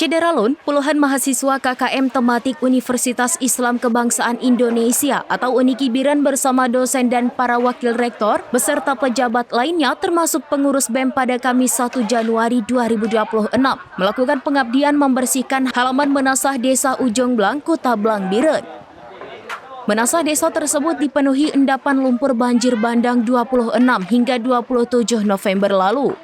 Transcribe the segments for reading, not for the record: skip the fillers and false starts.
Syederalun, puluhan mahasiswa KKM tematik Universitas Islam Kebangsaan Indonesia atau UNIKI Biren bersama dosen dan para wakil rektor beserta pejabat lainnya termasuk pengurus BEM pada Kamis 1 Januari 2026 melakukan pengabdian membersihkan halaman Menasah Desa Ujung Blang, Kota Blang Biren. Menasah desa tersebut dipenuhi endapan lumpur banjir bandang 26 hingga 27 November lalu.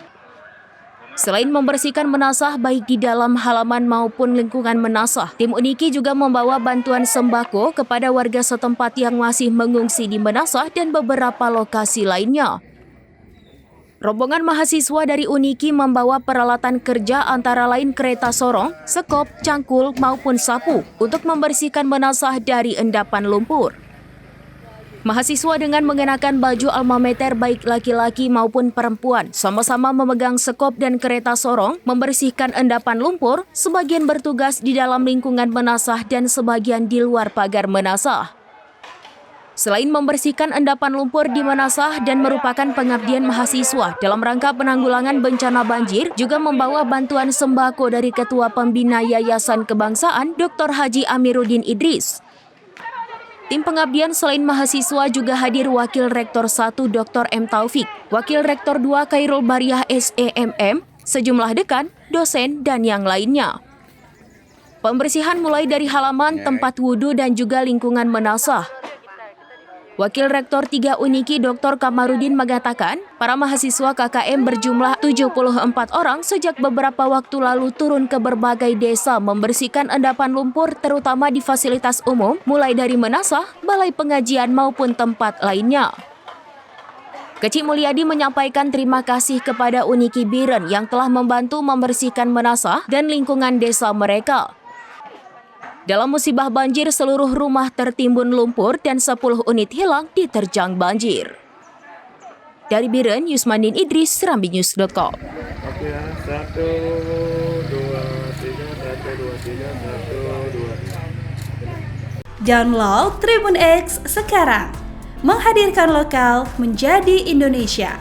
Selain membersihkan Menasah baik di dalam halaman maupun lingkungan Menasah, tim UNIKI juga membawa bantuan sembako kepada warga setempat yang masih mengungsi di Menasah dan beberapa lokasi lainnya. Rombongan mahasiswa dari UNIKI membawa peralatan kerja antara lain kereta sorong, sekop, cangkul maupun sapu untuk membersihkan Menasah dari endapan lumpur. Mahasiswa dengan mengenakan baju alma mater baik laki-laki maupun perempuan sama-sama memegang sekop dan kereta sorong membersihkan endapan lumpur, sebagian bertugas di dalam lingkungan Menasah dan sebagian di luar pagar Menasah. Selain membersihkan endapan lumpur di Menasah dan merupakan pengabdian mahasiswa dalam rangka penanggulangan bencana banjir, juga membawa bantuan sembako dari Ketua Pembina Yayasan Kebangsaan Dr. Haji Amiruddin Idris. Tim pengabdian selain mahasiswa juga hadir Wakil Rektor 1 Dr. M. Taufik, Wakil Rektor 2 Khairul Bariah SEMM, sejumlah dekan, dosen, dan yang lainnya. Pembersihan mulai dari halaman, tempat wudhu, dan juga lingkungan Menasah. Wakil Rektor 3 UNIKI Dr. Kamarudin mengatakan, para mahasiswa KKM berjumlah 74 orang sejak beberapa waktu lalu turun ke berbagai desa membersihkan endapan lumpur terutama di fasilitas umum, mulai dari Menasah, balai pengajian maupun tempat lainnya. Kecik Mulyadi menyampaikan terima kasih kepada UNIKI Biren yang telah membantu membersihkan Menasah dan lingkungan desa mereka. Dalam musibah banjir, seluruh rumah tertimbun lumpur dan 10 unit hilang diterjang banjir. Dari Biren, Yusmandin Idris, serambinews.com. Oke ya, 1, 2, 3, 1, 2, 3, 1, 2. Download Tribun X sekarang, menghadirkan lokal menjadi Indonesia.